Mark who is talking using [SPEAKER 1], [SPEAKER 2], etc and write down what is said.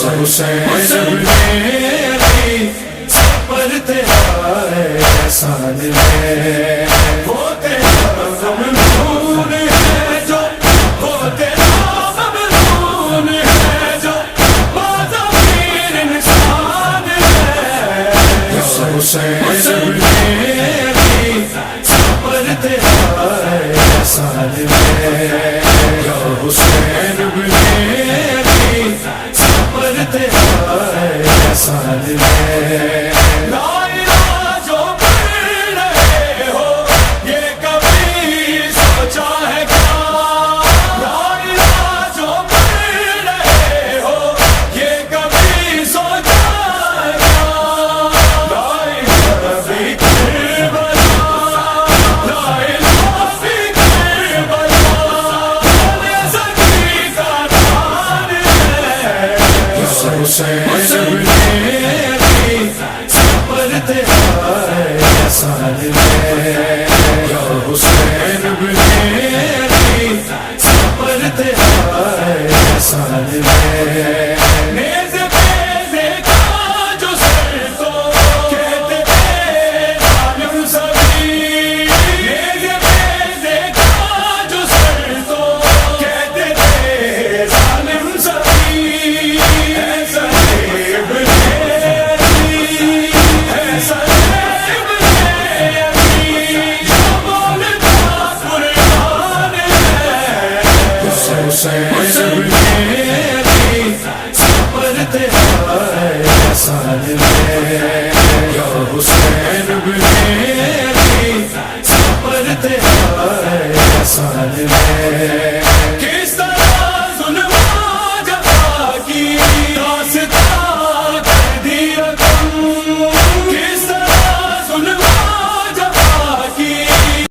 [SPEAKER 1] حسین میری سفر تیرا ہے سال میں، وہ تیرا ممنون ہے جو، وہ تیرا ممنون ہے جو بازمیر انسان ہے۔ حسین میری سفر تیرا ہے سال میں، یا حسین میری سفر تیرا ہے سال میں۔ لا الہ جو پڑھ رہے ہو یہ کبھی سوچا ہے کیا؟ لا الہ جو پڑھ رہے ہو یہ کبھی سوچا ہے کیا؟ لا الہ فی کربلا، لا الہ فی کربلا، بولے سکی کا نام ہے۔ حسین میری سفر تیرا ہے سال میں، یا حسین میری سفر تیرا ہے سال میں۔ نیز پہ دیکھا جو سر تو کہتے تھے ظالم سبھی، نیز پہ دیکھا جو سر تو کہتے تھے ظالم سبھی۔ ایسا ابن علی، ایسا ابن علی جو بولتا قرآن ہے۔ حسین میری سفر تیرا ہے سال میں، یا حسین میری سفر تیرا ہے سال میں۔